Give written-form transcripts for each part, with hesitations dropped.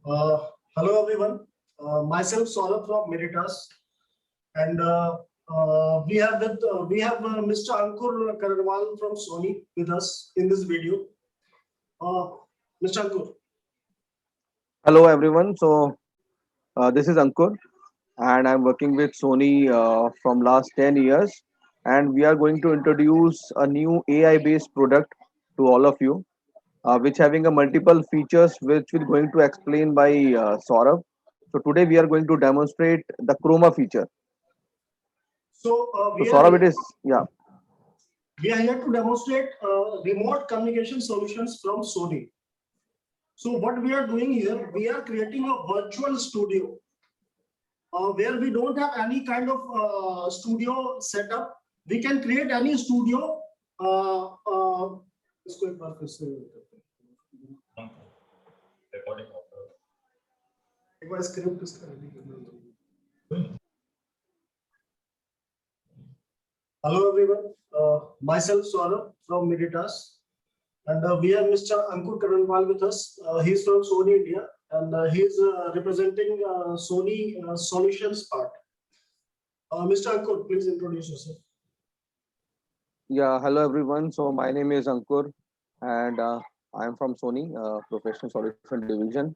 Uh, Hello everyone. Myself Saurabh from Meritas, and we have Mr. Ankur Karwal from Sony with us in this video. Uh, Mr. Ankur. Hello everyone. This is Ankur and I'm working with Sony from last 10 years, and we are going to introduce a new AI based product to all of you, which having a multiple features which we're going to explain by Saurabh. So today we are going to demonstrate the chroma feature. So So Saurabh, it is, yeah. we are here to demonstrate remote communication solutions from Sony. So what we are doing here, we are creating a virtual studio where we don't have any kind of studio setup. We can create any studio. इसको एक बार फिर से एक बार script इसका ready करना होगा. Hello everyone, myself Saurabh from Meritas, and we have Mr. Ankur Karanwal with us. He's from Sony India, and he's representing Sony Solutions part. Mr. Ankur, please introduce yourself. Yeah, hello everyone. So my name is Ankur, and I am from Sony Professional Solution Division.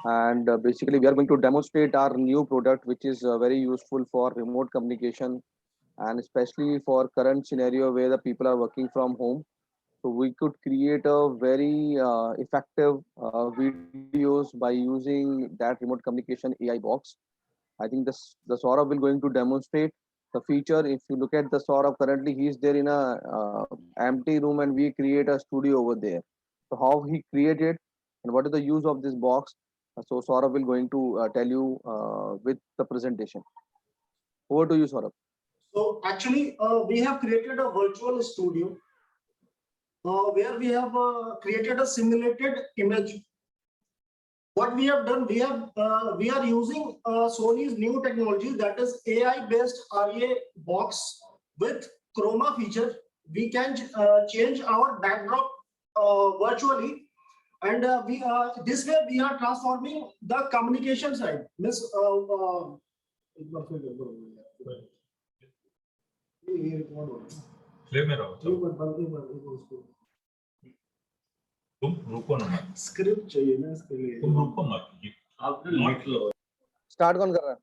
And basically, we are going to demonstrate our new product, which is very useful for remote communication, and especially for current scenario where the people are working from home. So we could create a very effective videos by using that remote communication AI box. I think the Saurabh will going to demonstrate the feature. If you look at the Saurabh, currently he is there in a empty room, and we create a studio over there. So how he created and what is the use of this box? So Saurabh will going to tell you with the presentation. Over to you, Saurabh. So actually, we have created a virtual studio where we have created a simulated image. What we have done, we are using Sony's new technology, that is AI based RA box with chroma feature. We can change our backdrop virtually, and we this way we are transforming the communication side. Miss तुम रुको ना मत. Script चाहिए ना इसके लिए. तुम रुको मत. आपने लिख लो. Start कौन कर रहा है?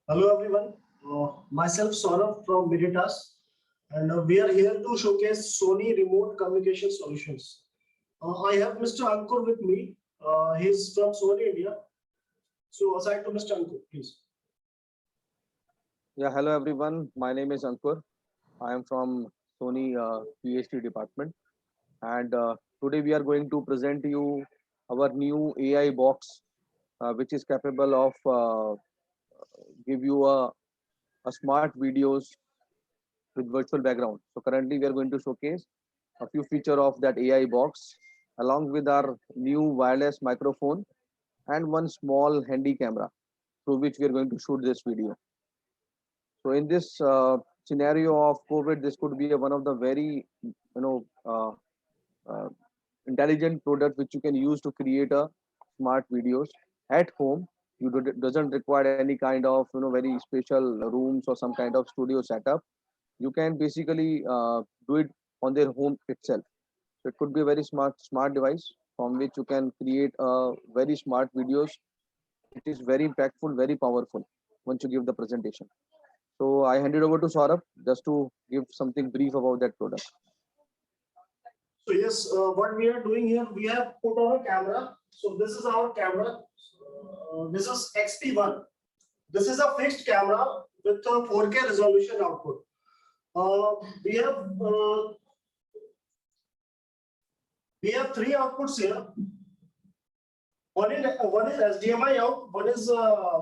Hello everyone, myself Saurabh from Meritas, and we are here to showcase Sony remote communication solutions. I have Mr. Ankur with me. He's from Sony India. So aside to Mr. Ankur, please. Yeah, hello everyone. My name is Ankur. I am from Sony PhD department, and today we are going to present you our new AI box, which is capable of give you a smart videos with virtual background. So currently we are going to showcase a few feature of that AI box along with our new wireless microphone and one small handy camera through which we are going to shoot this video. So in this scenario of COVID, this could be one of the very uh, intelligent product which you can use to create a smart videos at home. Doesn't require any kind of very special rooms or some kind of studio setup. You can basically do it on their home itself. So it could be a very smart device from which you can create very smart videos. It is very impactful, very powerful once you give the presentation. So I hand it over to Saurabh just to give something brief about that product. So yes, what we are doing here, we have put on a camera. So this is our camera. This is XP1. This is a fixed camera with a 4K resolution output. We have three outputs here. One is HDMI out, one is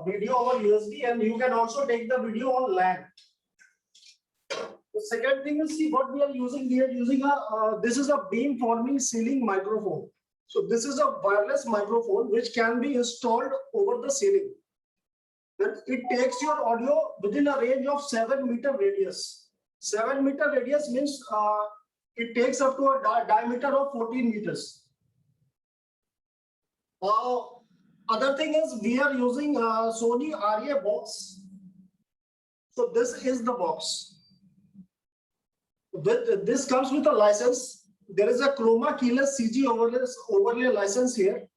video over USB, and you can also take the video on LAN. The second thing is, see what we are using. We are using this is a beamforming ceiling microphone. So this is a wireless microphone which can be installed over the ceiling. And it takes your audio within a range of 7-meter radius. 7-meter radius means it takes up to a diameter of 14 meters. Other thing is we are using Sony RA box. So this is the box. With this comes with a license. There is a chroma keyless CG overlay license here.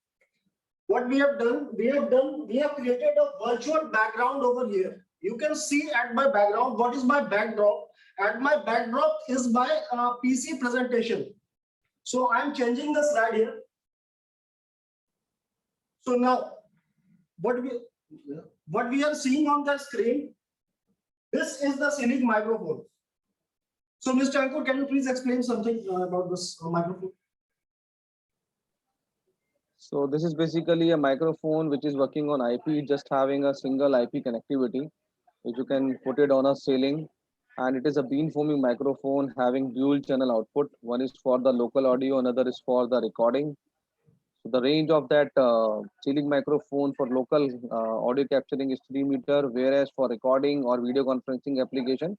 What we have done, we have created a virtual background over here. You can see at my background what is my backdrop. At my backdrop is my PC presentation. So I'm changing the slide here. So now what we are seeing on the screen, this is the Scenic microphone. So Mr. Ankur, can you please explain something about this microphone? So this is basically a microphone which is working on IP, just having a single IP connectivity, which you can put it on a ceiling. And it is a beamforming microphone having dual channel output. One is for the local audio, another is for the recording. So the range of that ceiling microphone for local audio capturing is 3 meter, whereas for recording or video conferencing application,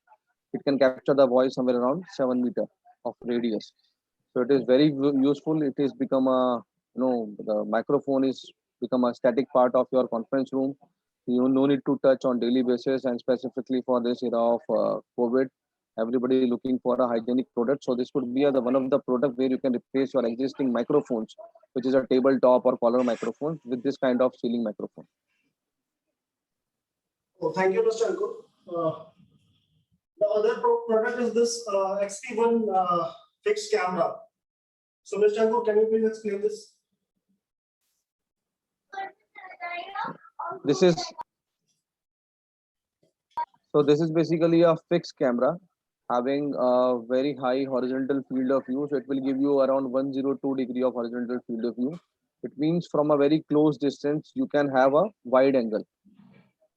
it can capture the voice somewhere around 7 meter of radius. So it is very useful. It is become a, the microphone is become a static part of your conference room. You no need to touch on daily basis, and specifically for this era of COVID, everybody looking for a hygienic product. So this could be the one of the product where you can replace your existing microphones, which is a tabletop or collar microphone, with this kind of ceiling microphone. Oh, thank you, Mr. Ankur. The other product is this XP1 fixed camera. So Mr. Ankur, can you please explain this? This is basically a fixed camera having a very high horizontal field of view. So it will give you around 102 degree of horizontal field of view. It means from a very close distance, you can have a wide angle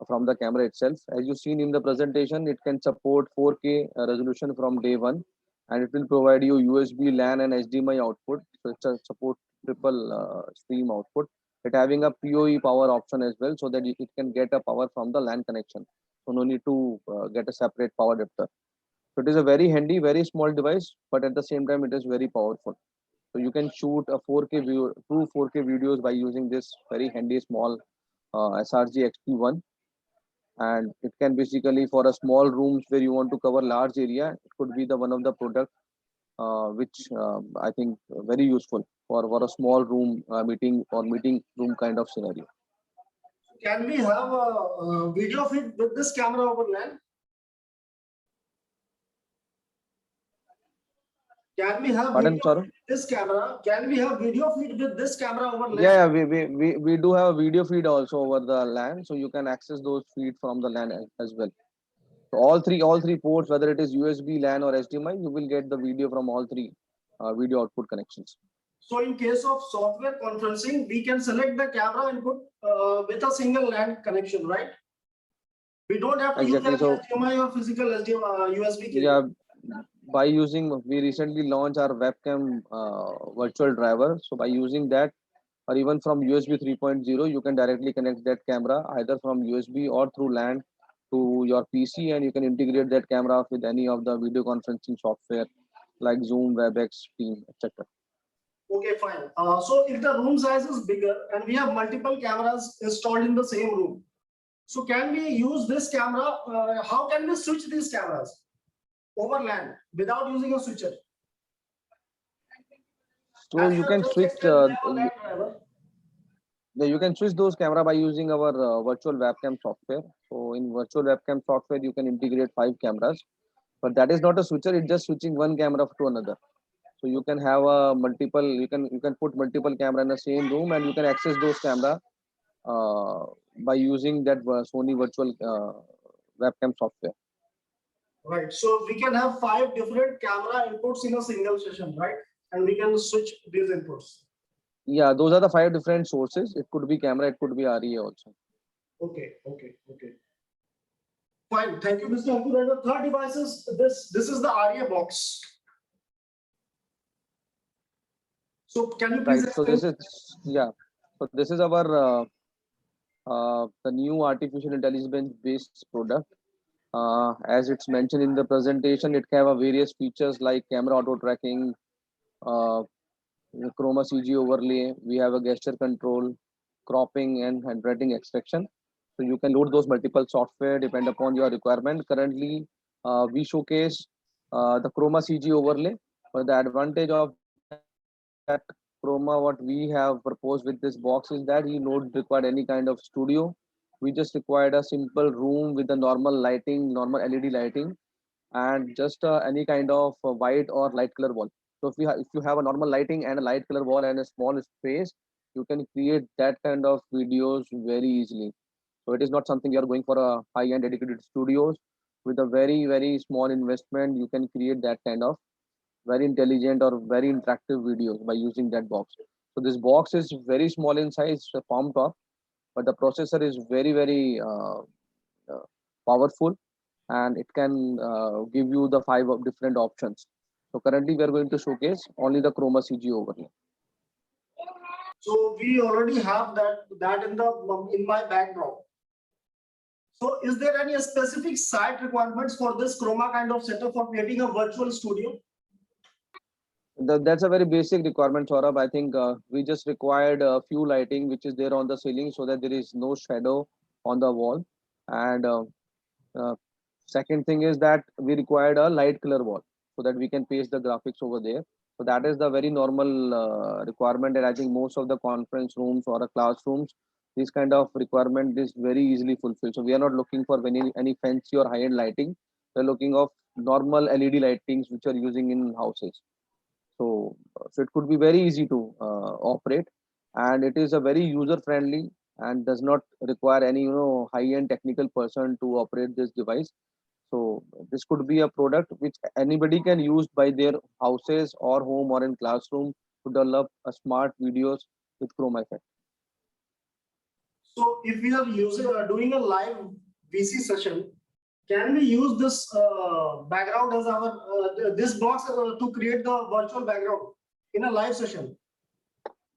from the camera itself. As you've seen in the presentation, it can support 4K resolution from day one, and it will provide you USB, LAN, and HDMI output. So it's a support triple stream output. It having a PoE power option as well, so that it can get a power from the LAN connection. So no need to get a separate power adapter. So it is a very handy, very small device, but at the same time, it is very powerful. So you can shoot a 4K view, 4K videos by using this very handy small SRG XP1. And it can basically for a small rooms where you want to cover large area, it could be the one of the product which I think very useful for a small room meeting room kind of scenario. Can we have a video feed with this camera over LAN? Can we have Pardon, video sorry? feed with this camera? Can we have video feed with this camera over LAN? Yeah, we do have a video feed also over the LAN, so you can access those feed from the LAN as well. So all three ports, whether it is USB, LAN, or HDMI, you will get the video from all three video output connections. So in case of software conferencing, we can select the camera input with a single LAN connection, right? We don't have to Exactly. use any HDMI or physical HDMI USB cable. Yeah, by using, we recently launched our webcam virtual driver. So by using that, or even from USB 3.0, you can directly connect that camera either from USB or through LAN to your PC, and you can integrate that camera with any of the video conferencing software like Zoom, WebEx, Team, etc. Okay, fine. So if the room size is bigger and we have multiple cameras installed in the same room, so can we use this camera? How can we switch these cameras over LAN without using a switcher? So As you have can just switch. explained, we have a LAN driver. Yeah, you can switch those camera by using our virtual webcam software. So in virtual webcam software, you can integrate 5 cameras, but that is not a switcher. It's just switching one camera to another. So you can have a multiple. You can put multiple camera in the same room, and you can access those camera by using that Sony virtual webcam software. Right. So we can have 5 different camera inputs in a single session, right? And we can switch these inputs. Yeah, those are the 5 different sources. It could be camera, it could be REA also. Okay. Fine. Thank you, Mr. Ankur. And the third device is this is the REA box. So can you please Right. So explain? this is our the new artificial intelligence based product. As it's mentioned in the presentation, it can have various features like camera auto tracking, the Chroma CG overlay. We have a gesture control, cropping, and handwriting extraction. So you can load those multiple software depend upon your requirement. Currently, we showcase the Chroma CG overlay. But the advantage of that Chroma, what we have proposed with this box is that you don't require any kind of studio. We just required a simple room with the normal lighting, normal LED lighting, and just any kind of white or light color wall. So if you have a normal lighting and a light color wall and a small space, you can create that kind of videos very easily. So it is not something you are going for a high-end dedicated studios. With a very small investment, you can create that kind of very intelligent or very interactive videos by using that box. So this box is very small in size, palm top, but the processor is very powerful, and it can give you the five of different options. So currently we are going to showcase only the Chroma CG overlay. So we already have that in my background. So is there any specific site requirements for this Chroma kind of setup for creating a virtual studio? That's a very basic requirement, Saurabh. I think we just required a few lighting which is there on the ceiling so that there is no shadow on the wall. And uh, second thing is that we required a light color wall so that we can paste the graphics over there. So that is the very normal requirement, and I think most of the conference rooms or classrooms, this kind of requirement is very easily fulfilled. So we are not looking for any fancy or high-end lighting. We're looking of normal LED lightings which are using in houses. So it could be very easy to operate, and it is a very user friendly and does not require any high end technical person to operate this device. So this could be a product which anybody can use by their houses or home or in classroom to develop a smart videos with Chroma effect. So if we are doing a live VC session, can we use this background as our this box to create the virtual background in a live session?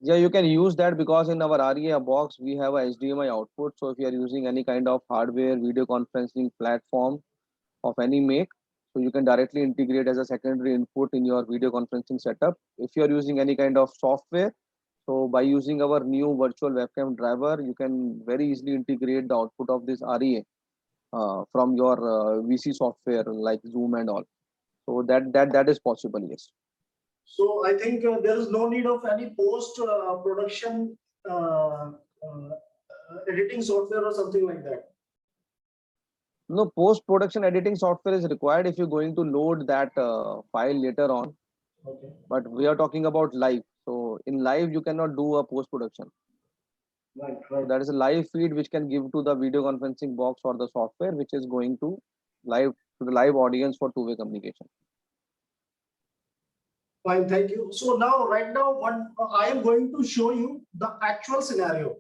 Yeah, you can use that because in our REA box we have a HDMI output. So if you are using any kind of hardware video conferencing platform of any make, so you can directly integrate as a secondary input in your video conferencing setup. If you are using any kind of software, so by using our new virtual webcam driver, you can very easily integrate the output of this REA from your VC software like Zoom and all. So that is possible, yes. So I think there is no need of any post production editing software or something like that. No, post production editing software is required if you're going to load that file later on. Okay. But we are talking about live. So in live, you cannot do a post production. Right. So that is a live feed which can give to the video conferencing box or the software which is going to the live audience for two-way communication. Fine, thank you. So now, right now, what I am going to show you the actual scenario.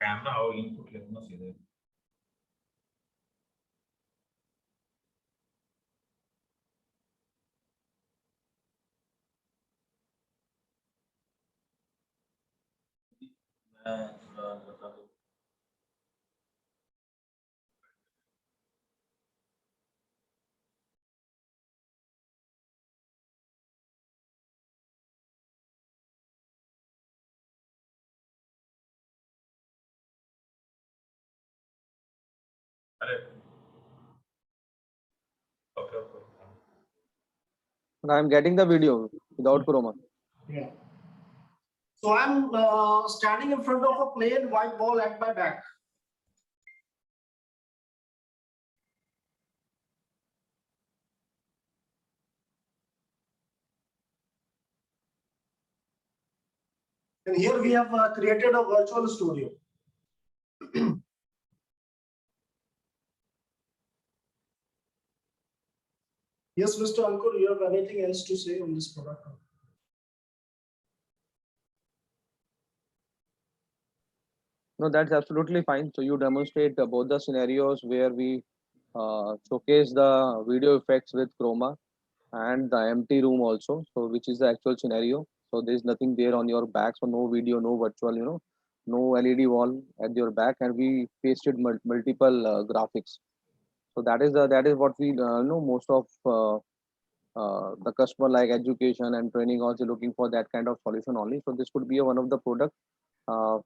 Camera और input लेना सीधे मैं बता दूं अरे okay okay And I am getting the video without Chroma. Yeah. So I'm standing in front of a plain white wall at my back. And here we have created a virtual studio. Yes, Mr. Ankur, you have anything else to say on this product? No, that's absolutely fine. So you demonstrate both the scenarios where we showcase the video effects with chroma and the empty room also. So which is the actual scenario. So there's nothing there on your back. So no video, no virtual, no LED wall at your back, and we pasted multiple graphics. So that is what we know most of the customer like education and training also looking for that kind of solution only. So this could be one of the product uh,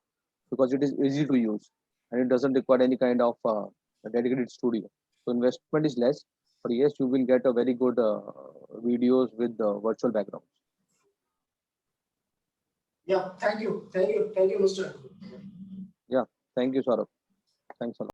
because it is easy to use and it doesn't require any kind of a dedicated studio. So investment is less, but yes, you will get a very good videos with the virtual background. Yeah, thank you, Mr. Ankur. Yeah, thank you, Saurabh. Thanks a lot.